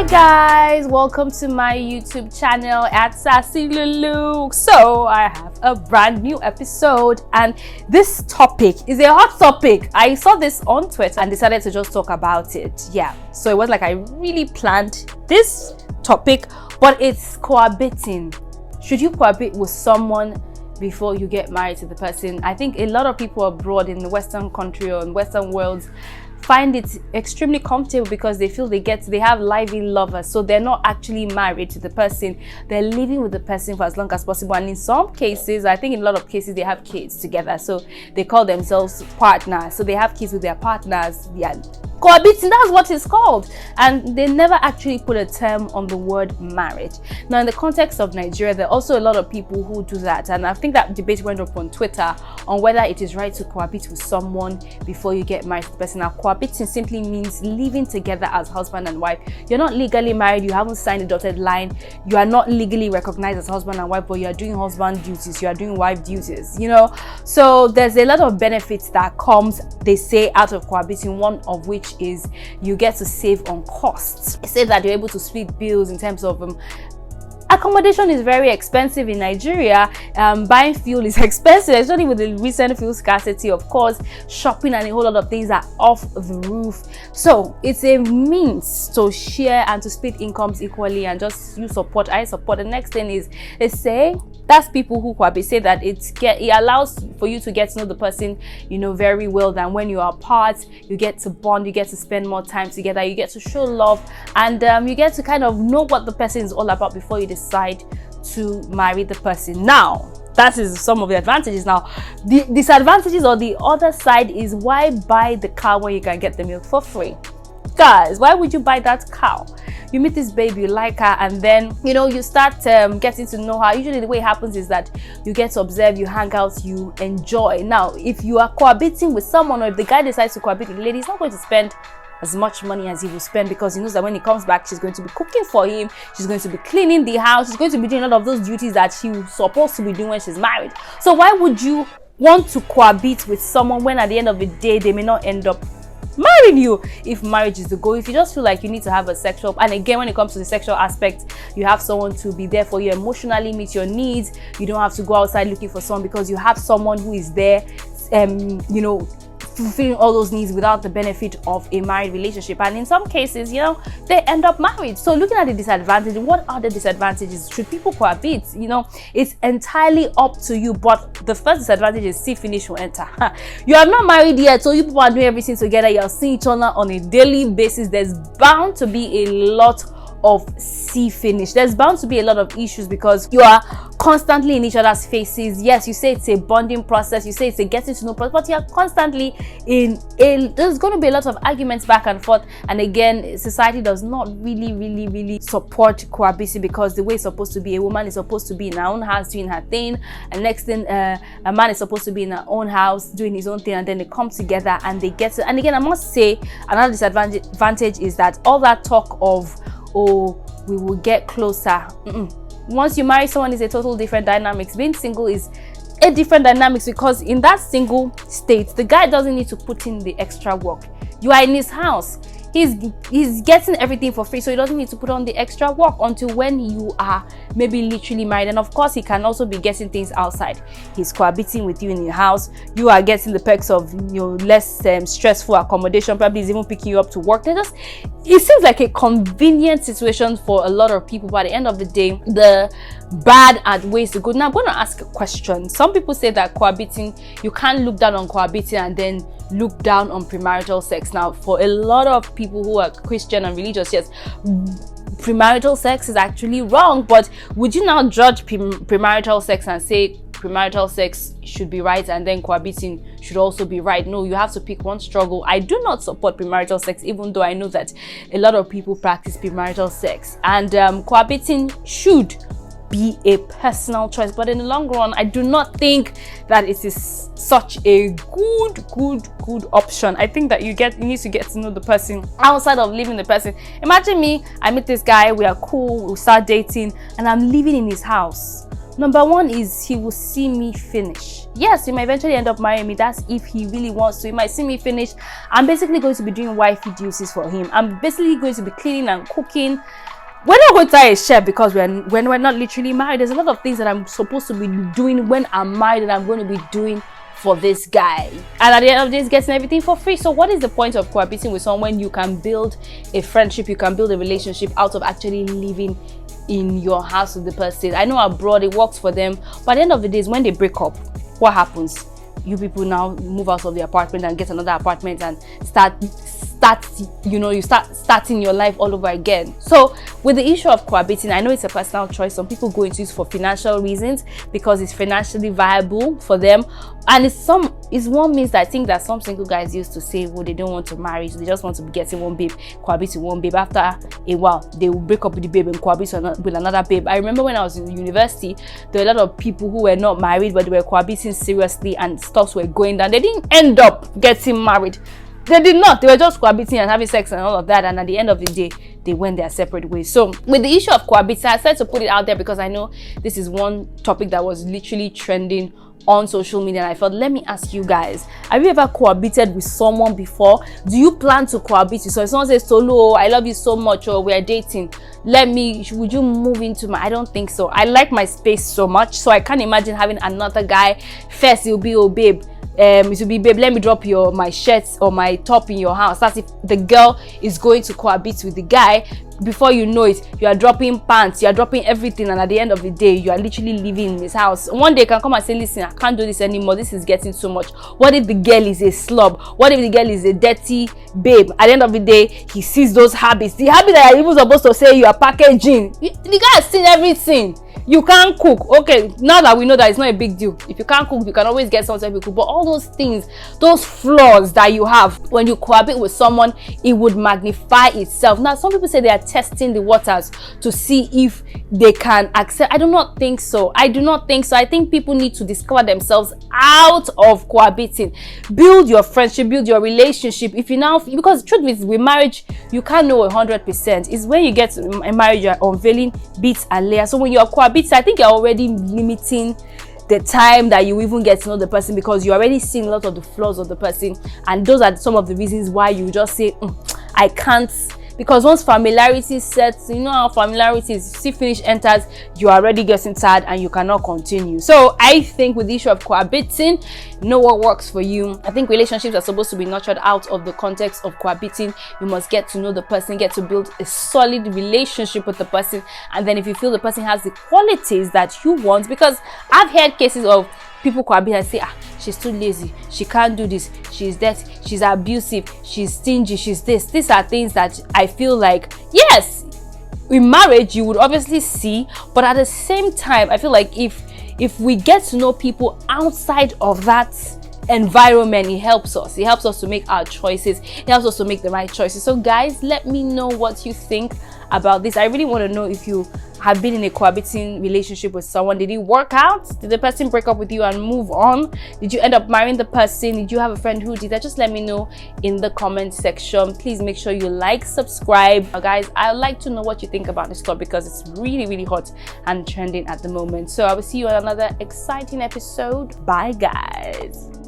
Guys, welcome to my YouTube channel at Sassy Lulu. So I have a brand new episode, and this topic is a hot topic. I saw this on Twitter and decided to just talk about it. Yeah, so it was like I really planned this topic, but it's cohabiting. Should you cohabit with someone before you get married to the person? I think a lot of people abroad in the Western country or in Western worlds find it extremely comfortable because they feel they have live-in lovers, so they're not actually married to the person. They're living with the person for as long as possible, and in some cases, I think in a lot of cases, they have kids together, so they call themselves partners. So they have kids with their partners. Yeah, cohabiting, that's what it's called, and they never actually put a term on the word marriage. Now, in the context of Nigeria, there are also a lot of people who do that, and I think that debate went up on Twitter on whether it is right to cohabit with someone before you get married to the person. Now, cohabiting simply means living together as husband and wife. You're not legally married, you haven't signed a dotted line, you are not legally recognized as husband and wife, but you are doing husband duties, you are doing wife duties, you know. So there's a lot of benefits that comes, they say, out of cohabiting, one of which is you get to save on costs. They say that you're able to split bills in terms of accommodation is very expensive in Nigeria. Buying fuel is expensive, especially with the recent fuel scarcity. Of course, shopping and a whole lot of things are off the roof. So it's a means to share and to split incomes equally, and just you support, I support. The next thing is they say that's people who cohabit say that it allows for you to get to know the person, you know, very well. Than when you are apart, you get to bond, you get to spend more time together, you get to show love, and you get to kind of know what the person is all about before you decide to marry the person. Now, that is some of the advantages. Now, the disadvantages or the other side is, why buy the cow when you can get the milk for free? Guys, why would you buy that cow? You meet this babe, you like her, and then, you know, you start getting to know her. Usually the way it happens is that you get to observe, you hang out, you enjoy. Now, if you are cohabiting with someone, or if the guy decides to cohabit with the lady, he's not going to spend as much money as he will spend, because he knows that when he comes back, she's going to be cooking for him, she's going to be cleaning the house, she's going to be doing a lot of those duties that she's supposed to be doing when she's married. So why would you want to cohabit with someone when at the end of the day they may not end up marrying you? If marriage is the goal, if you just feel like you need to have a sexual, and again, when it comes to the sexual aspect, you have someone to be there for you, emotionally meet your needs, you don't have to go outside looking for someone, because you have someone who is there, you know, fulfilling all those needs without the benefit of a married relationship. And in some cases, you know, they end up married. So looking at the disadvantages, what are the disadvantages? Should people cohabit? You know, it's entirely up to you, but the first disadvantage is see finish will enter. You are not married yet, so you people are doing everything together, you're seeing each other on a daily basis. There's bound to be a lot of see finish. There's bound to be a lot of issues because you are constantly in each other's faces. Yes, you say it's a bonding process, you say it's a getting to know process, but you're constantly there's going to be a lot of arguments back and forth. And again, society does not really support cohabiting, because the way it's supposed to be, a woman is supposed to be in her own house doing her thing, and next thing a man is supposed to be in her own house doing his own thing, and then they come together and they get to. And again, I must say, another disadvantage is that all that talk of, oh, we will get closer. Once you marry someone, is a total different dynamics. Being single is a different dynamics, because in that single state, the guy doesn't need to put in the extra work. You are in his house, he's getting everything for free, so he doesn't need to put on the extra work until when you are maybe literally married. And of course, he can also be getting things outside. He's cohabiting with you in your house, you are getting the perks of, you know, less stressful accommodation. Probably he's even picking you up to work. It seems like a convenient situation for a lot of people, but at the end of the day, the bad outweighs the good. Now, I'm going to ask a question. Some people say that cohabiting, you can't look down on cohabiting and then look down on premarital sex. Now, for a lot of people who are Christian and religious, yes, premarital sex is actually wrong, but would you now judge premarital sex and say premarital sex should be right and then cohabiting should also be right? No, you have to pick one struggle. I do not support premarital sex, even though I know that a lot of people practice premarital sex, and cohabiting should be a personal choice, but in the long run, I do not think that it is such a good option. I think that you need to get to know the person outside of leaving the person. Imagine me, I meet this guy, we are cool, we start dating, and I'm living in his house. Number one is he will see me finish. Yes, he might eventually end up marrying me. That's if he really wants to. He might see me finish. I'm basically going to be doing wifey duties for him. I'm basically going to be cleaning and cooking. We're not going to tie a chef because when we're not literally married. There's a lot of things that I'm supposed to be doing when I'm married that I'm going to be doing for this guy, and at the end of this, getting everything for free. So what is the point of cohabiting with someone when you can build a friendship, you can build a relationship out of actually living in your house with the person? I know abroad it works for them, but at the end of the day, when they break up, what happens? You people now move out of the apartment and get another apartment and start starting your life all over again. So with the issue of cohabiting, I know it's a personal choice. Some people go into it for financial reasons because it's financially viable for them, and it's one means that I think that some single guys used to say, well, they don't want to marry, so they just want to be getting one babe, cohabit with one babe. After a while, they will break up with the babe and cohabit with another babe. I remember when I was in university, there were a lot of people who were not married, but they were cohabiting seriously and stuffs were going down. They didn't end up getting married. They did not. They were just cohabiting and having sex and all of that, and at the end of the day, they went their separate ways. So with the issue of cohabiting, I decided to put it out there because I know this is one topic that was literally trending on social media, and I thought, let me ask you guys, have you ever cohabited with someone before? Do you plan to cohabit? So if someone says, Solo, I love you so much, or we're dating, would you move into my? I don't think so. I like my space so much, so I can't imagine having another guy. First it'll be, oh babe, it will be, babe, let me drop my shirt or my top in your house. That's if the girl is going to cohabit with the guy. Before you know it, you are dropping pants, you are dropping everything, and at the end of the day, you are literally living in his house. One day you can come and say, listen, I can't do this anymore, this is getting too much. What if the girl is a slob? What if the girl is a dirty babe? At the end of the day, he sees those habits, the habit that you're even supposed to say you are packaging. The guy has seen everything. You can't cook. Okay, now that we know that it's not a big deal. If you can't cook, you can always get someone to cook. But all those things, those flaws that you have, when you cohabit with someone, it would magnify itself. Now, some people say they are testing the waters to see if they can accept. I do not think so. I do not think so. I think people need to discover themselves out of cohabiting. Build your friendship, build your relationship. If you now, because the truth is, with marriage, you can't know 100%. It's when you get to marriage, you're unveiling bits and layers. So when you're cohabiting, I think you're already limiting the time that you even get to know the person, because you're already seeing a lot of the flaws of the person, and those are some of the reasons why you just say, I can't. Because once familiarity sets, you know how familiarity is, see finish enters, you are already getting tired and you cannot continue. So I think with the issue of cohabiting, know what works for you. I think relationships are supposed to be nurtured out of the context of cohabiting. You must get to know the person, get to build a solid relationship with the person, and then if you feel the person has the qualities that you want, because I've heard cases of people cohabit and say, she's too lazy, she can't do this, she's dirty, she's abusive, she's stingy, she's this. These are things that I feel like, yes, in marriage you would obviously see, but at the same time, I feel like if we get to know people outside of that environment, it helps us to make our choices, it helps us to make the right choices. So guys, let me know what you think about this. I really want to know if you have been in a cohabiting relationship with someone. Did it work out? Did the person break up with you and move on? Did you end up marrying the person? Did you have a friend who did that? Just let me know in the comment section. Please make sure you like, subscribe. Guys, I'd like to know what you think about this topic because it's really, really hot and trending at the moment. So I will see you on another exciting episode. Bye guys.